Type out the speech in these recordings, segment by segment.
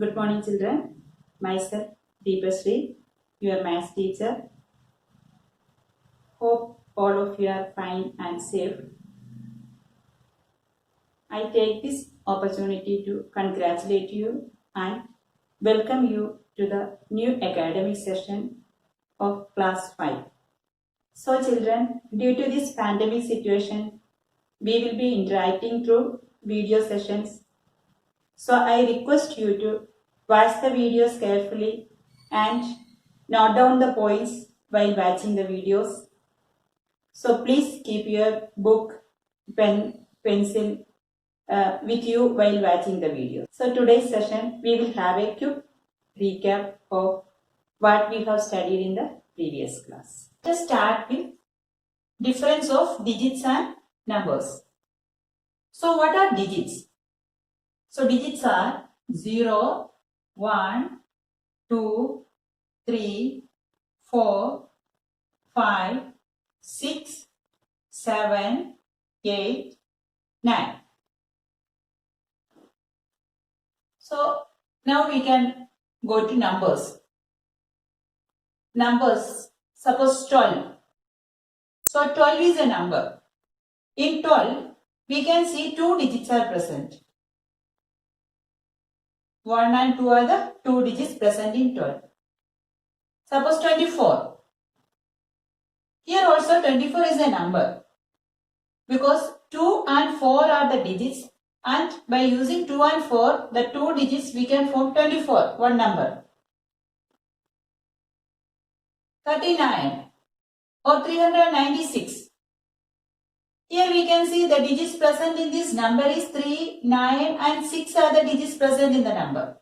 Good morning, children. Myself, Deepasri, your maths teacher. Hope all of you are fine and safe. I take this opportunity to congratulate you and welcome you to the new academic session of class 5. So, children, due to this pandemic situation, we will be interacting through video sessions. So, I request you to watch the videos carefully and note down the points while watching the videos. So please keep your book, pen, pencil with you while watching the video. So today's session, we will have a quick recap of what we have studied in the previous class. Let us start with difference of digits and numbers. So what are digits? So digits are 0, 1, 2, 3, 4, 5, 6, 7, 8, 9. So now we can go to numbers. Numbers, suppose 12. So 12 is a number. In 12, we can see two digits are present. 1 and 2 are the two digits present in 12. Suppose 24. Here also 24 is a number because 2 and 4 are the digits, and by using 2 and 4, the two digits we can form 24, one number. 39 or 396. Here we can see the digits present in this number is 3, 9 and 6 are the digits present in the number.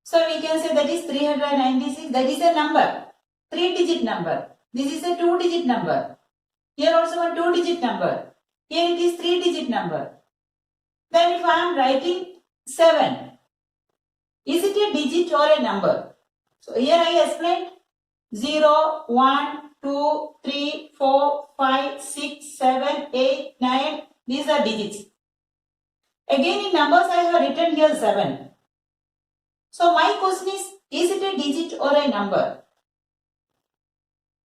So we can say that is 396, that is a number, 3-digit number. This is a 2-digit number. Here also a 2-digit number. Here it is 3-digit number. Then if I am writing 7, is it a digit or a number? So here I explained 0, 1, 2, 3, 4, 5, 6, 7, 8, 9. These are digits. Again in numbers I have written here 7. So my question is it a digit or a number?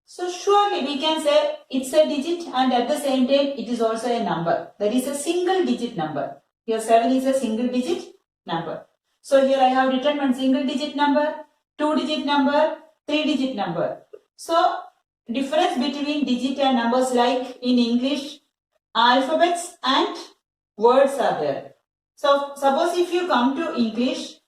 So surely we can say it's a digit and at the same time it is also a number. That is a single digit number. Here 7 is a single digit number. So here I have written one single digit number, 2-digit number, 3-digit number. So difference between digit and numbers, like in English, alphabets and words are there. So suppose if you come to English,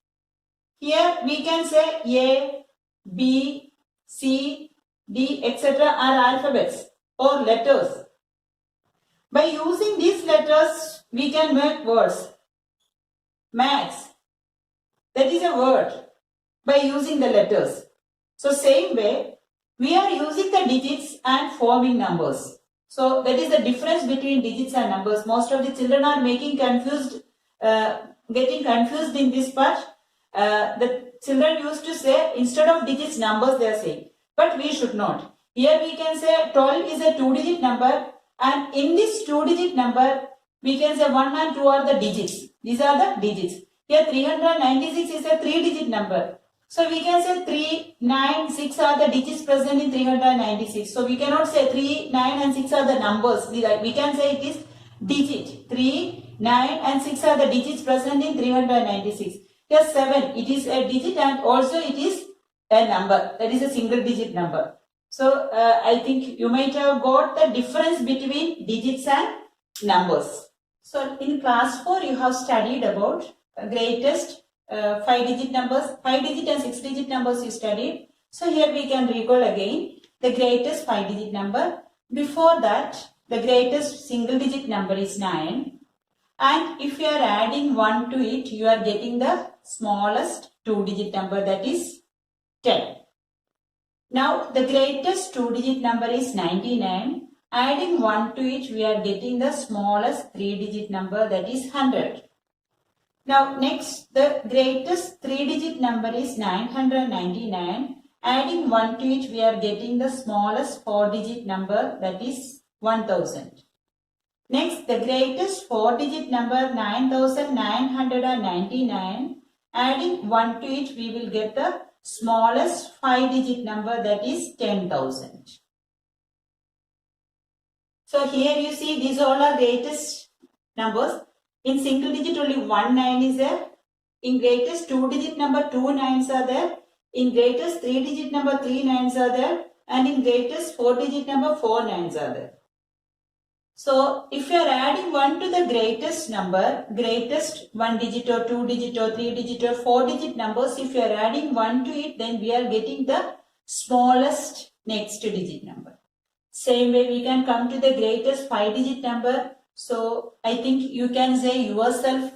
here we can say A, B, C, D, etc. are alphabets or letters. By using these letters, we can make words. Maths, that is a word by using the letters. So same way, we are using the digits and forming numbers. So that is the difference between digits and numbers. Most of the children are getting confused in this part. The children used to say instead of digits numbers they are saying, but we should not. Here we can say 12 is a 2-digit number, and in this 2-digit number we can say 1 and 2 are the digits. These are the digits. Here 396 is a 3-digit number. So we can say 3, 9, 6 are the digits present in 396. So we cannot say 3, 9 and 6 are the numbers. We can say it is digit. 3, 9 and 6 are the digits present in 396. Here 7, it is a digit and also it is a number. That is a single digit number. So I think you might have got the difference between digits and numbers. So in class 4 you have studied about greatest 5-digit numbers, 5-digit and 6-digit numbers you studied. So here we can recall again the greatest 5-digit number. Before that, the greatest single-digit number is 9. And if you are adding 1 to it, you are getting the smallest 2-digit number, that is 10. Now the greatest 2-digit number is 99. Adding 1 to it, we are getting the smallest 3-digit number, that is 100. Now next, the greatest 3-digit number is 999. Adding 1 to it, we are getting the smallest 4-digit number, that is 1000. Next, the greatest 4-digit number 9999. Adding 1 to it, we will get the smallest 5-digit number, that is 10,000. So here you see these all are greatest numbers. In single digit only 1 9 is there. In greatest 2-digit number 2 9s are there. In greatest 3-digit number 3 9s are there. And in greatest 4-digit number 4 9s are there. So if you are adding 1 to the greatest number, greatest 1-digit or 2-digit or 3-digit or 4-digit numbers, if you are adding 1 to it, then we are getting the smallest next digit number. Same way we can come to the greatest 5-digit number. So I think you can say yourself,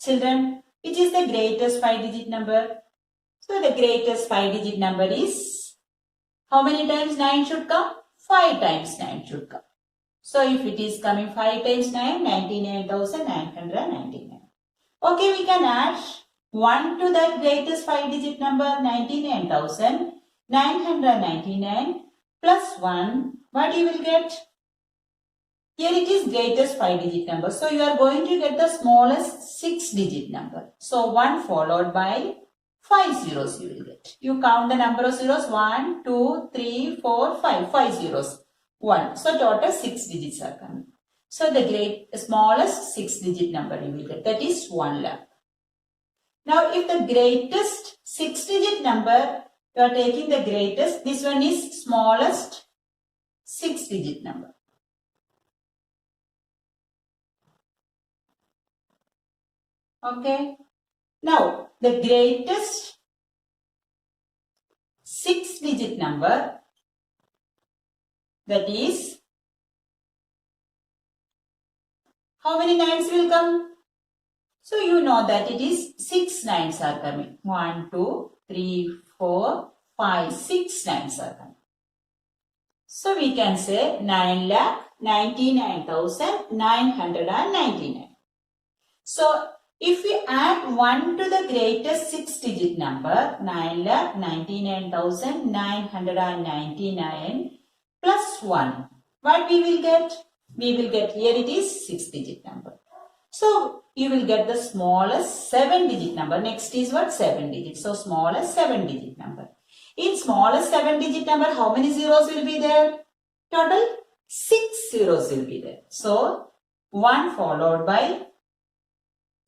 children, which is the greatest 5-digit number? So the greatest 5-digit number is, how many times 9 should come? 5 times 9 should come. So if it is coming 5 times 9, 99,999. Okay, we can add 1 to that greatest 5-digit number, 99,999 plus 1. What you will get? Here it is greatest 5-digit number. So you are going to get the smallest 6-digit number. So 1 followed by 5 zeros you will get. You count the number of zeros, 1, 2, 3, 4, 5. 5 zeros. 1. So total 6 digits are coming. So the smallest 6-digit number you will get. That is 1 lakh. Now if the greatest 6-digit number, you are taking the greatest. This one is smallest 6-digit number. Okay. Now the greatest 6-digit number, that is, how many 9s will come? So you know that it is 6 9s are coming. 1, 2, 3, 4, 5, 6 9s are coming. So we can say 9,99,999. So if we add 1 to the greatest 6-digit number, 9,99,999 plus 1, what we will get? We will get, here it is 6-digit number. So you will get the smallest 7-digit number. Next is what? 7 digits. So smallest 7-digit number. In smallest 7-digit number, how many zeros will be there? Total 6 zeros will be there. So 1 followed by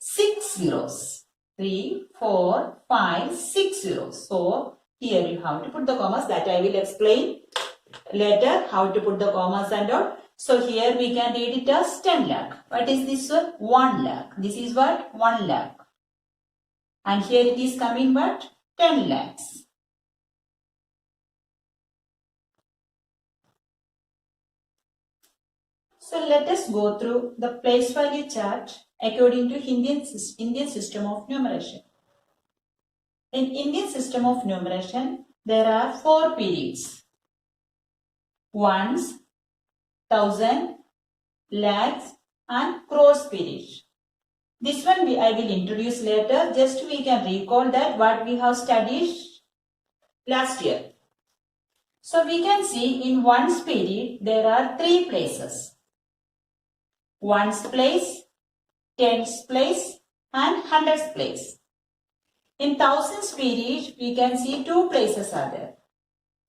6 zeros. 3, 4, 5, 6 zeros. So here you have to put the commas, that I will explain later how to put the commas and all. So here we can read it as 10 lakh. What is this one? 1 lakh. This is what? 1 lakh. And here it is coming what? 10 lakhs. So let us go through the place value chart according to Indian system of numeration. In Indian system of numeration, there are 4 periods: ones, thousand, lakhs, and crores period. This one I will introduce later. Just we can recall that what we have studied last year. So we can see in ones period there are 3 places: ones place, tens place, and hundreds place. In thousands period, we can see 2 places are there: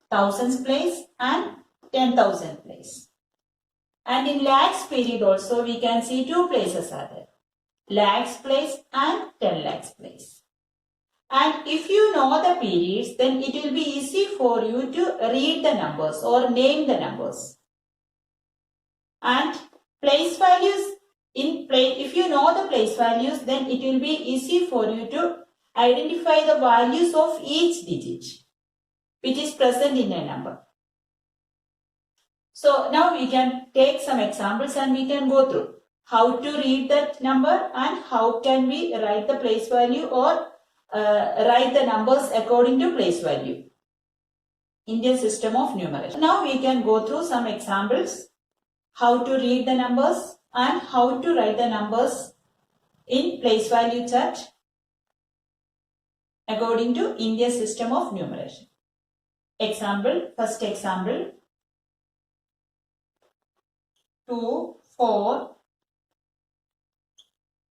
thousands place and 10,000 place. And in lakhs period also we can see 2 places are there: lakhs place and 10 lakhs place. And if you know the periods, then it will be easy for you to read the numbers or name the numbers. And place values, if you know the place values, then it will be easy for you to identify the values of each digit which is present in a number. So now we can take some examples and we can go through how to read that number and how can we write the place value or write the numbers according to place value. Indian system of numeration. Now we can go through some examples, how to read the numbers and how to write the numbers in place value chart according to Indian system of numeration. Example, first example, 2, 4,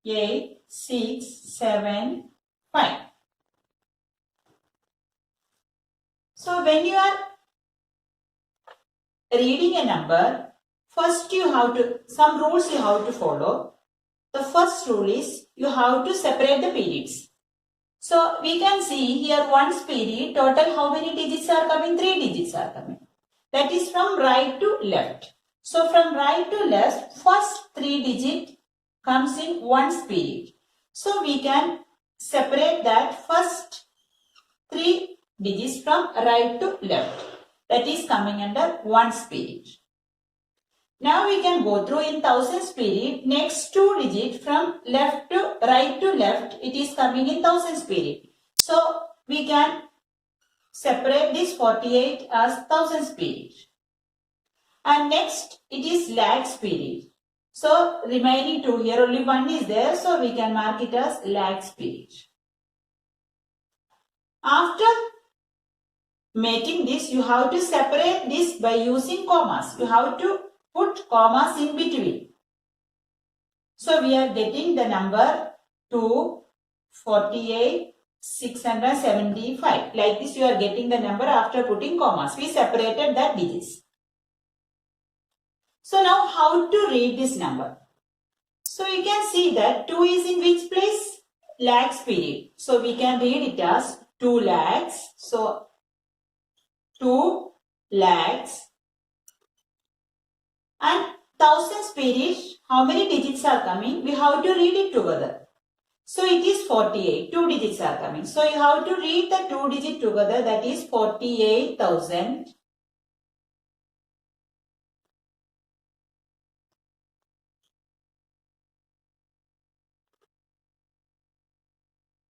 8, 6, 7, Fine. So when you are reading a number, first you have to, some rules you have to follow. The first rule is you have to separate the periods. So we can see here one's period, total how many digits are coming? 3 digits are coming. That is from right to left. So from right to left, first 3 digit comes in one's period. So we can separate that first 3 digits from right to left. That is coming under one's period. Now we can go through in thousands period. Next 2 digits from left to left, it is coming in thousands period. So we can separate this 48 as thousands period. And next it is lakhs period. So remaining 2, here only 1 is there, so we can mark it as lakhs period. After making this, you have to separate this by using commas. You have to put commas in between. So we are getting the number 2, 48, 675. Like this you are getting the number after putting commas. We separated that digits. So now how to read this number? So you can see that 2 is in which place? Lakhs period. So we can read it as 2 lakhs. So 2 lakhs. And thousands period, how many digits are coming? We have to read it together. So it is 48. 2 digits are coming. So you have to read the 2 digits together. That is 48,000.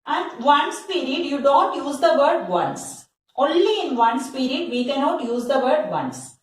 And ones period, you don't use the word once. Only in ones period, we cannot use the word once.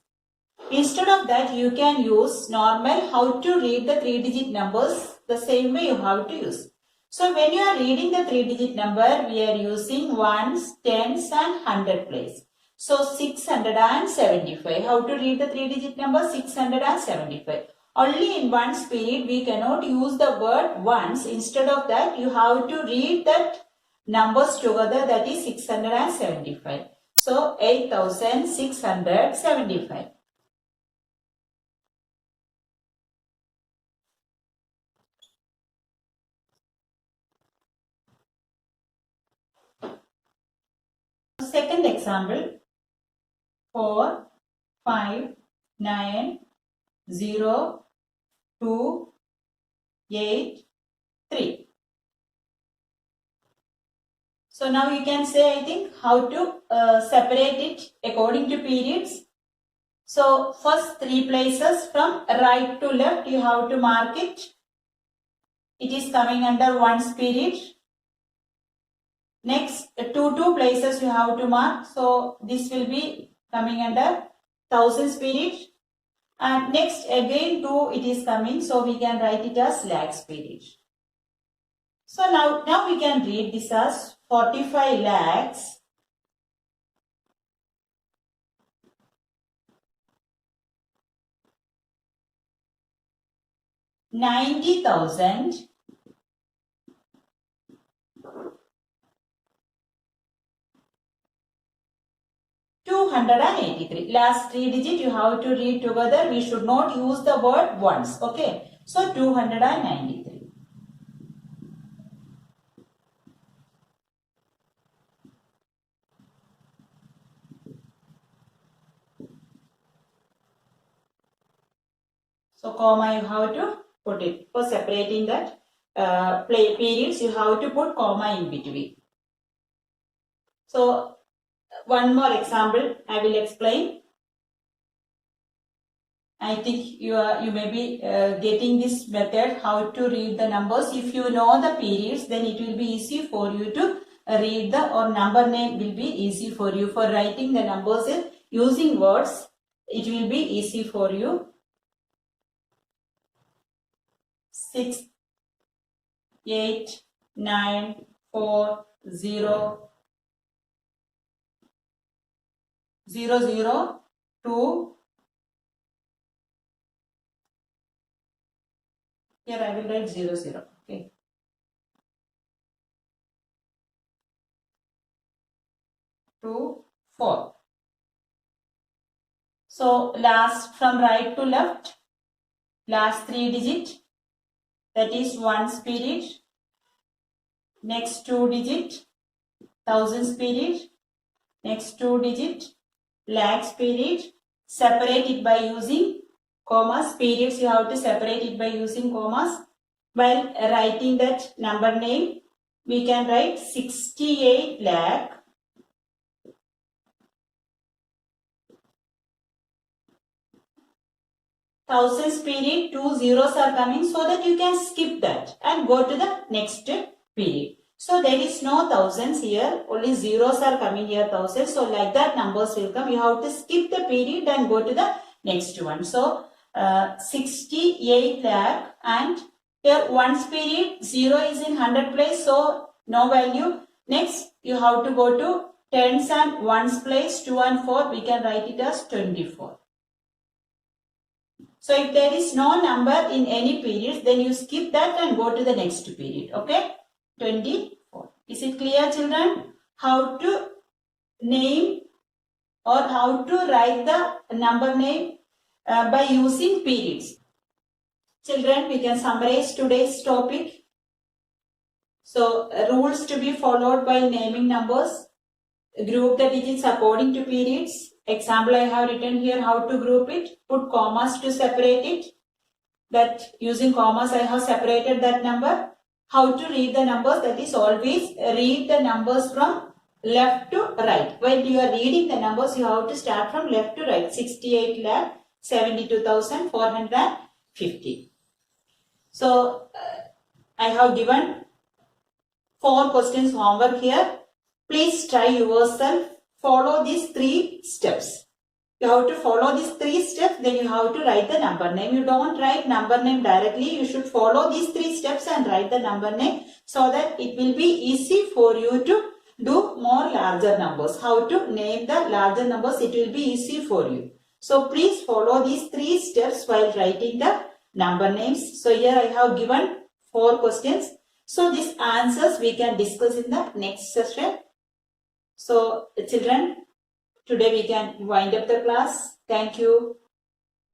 Instead of that, you can use normal how to read the 3-digit numbers. The same way you have to use. So when you are reading the 3-digit number, we are using ones, tens and 100 place. So 675. How to read the 3-digit number? 675. Only in ones period, we cannot use the word once. Instead of that, you have to read that numbers together, that is 675. So 8,675. Second example, 4, 5, 9, 0, 2, 8, 3. So now you can say, I think, how to separate it according to periods. So first 3 places from right to left, you have to mark it. It is coming under one's period. Next 2 places you have to mark. So this will be coming under thousands period. And next again 2 it is coming. So we can write it as lakhs period. So now we can read this as 45 lakhs 90,000 283. Last 3 digit you have to read together. We should not use the word once. Okay. So 293. So comma you have to put it. For separating that periods, you have to put comma in between. So one more example I will explain. I think you may be getting this method how to read the numbers. If you know the periods, then it will be easy for you to read the, or number name will be easy for you. For writing the numbers using words, it will be easy for you. 6, 8, 9, 4, 0, 0, 0, 2. Here I will write 0, 0. Okay. 2, 4. So last from right to left, last 3 digit, that is ones period. Next 2 digit, thousands period. Next 2 digit, lakhs period. Separate it by using commas. Periods you have to separate it by using commas. While writing that number name, we can write 68 lakh. Thousands period, 2 zeros are coming, so that you can skip that and go to the next period. So there is no thousands here, only zeros are coming here, thousands. So like that numbers will come. You have to skip the period and go to the next one. So 68 lakh, and here ones period, 0 is in 100 place, so no value. Next you have to go to tens and ones place, 2 and 4, we can write it as 24. So if there is no number in any periods, then you skip that and go to the next period. Okay, 24. Is it clear, children? How to name or how to write the number name by using periods. Children, we can summarize today's topic. So rules to be followed by naming numbers. Group the digits according to periods. Example I have written here how to group it. Put commas to separate it. That using commas I have separated that number. How to read the numbers, that is always read the numbers from left to right. When you are reading the numbers, you have to start from left to right. 68 lakh 72,450. So I have given 4 questions homework here. Please try yourself. Follow these 3 steps. You have to follow these 3 steps, then you have to write the number name. You don't write number name directly. You should follow these 3 steps and write the number name, so that it will be easy for you to do more larger numbers. How to name the larger numbers, it will be easy for you. So please follow these 3 steps while writing the number names. So here I have given 4 questions. So these answers we can discuss in the next session. So children, today we can wind up the class. Thank you.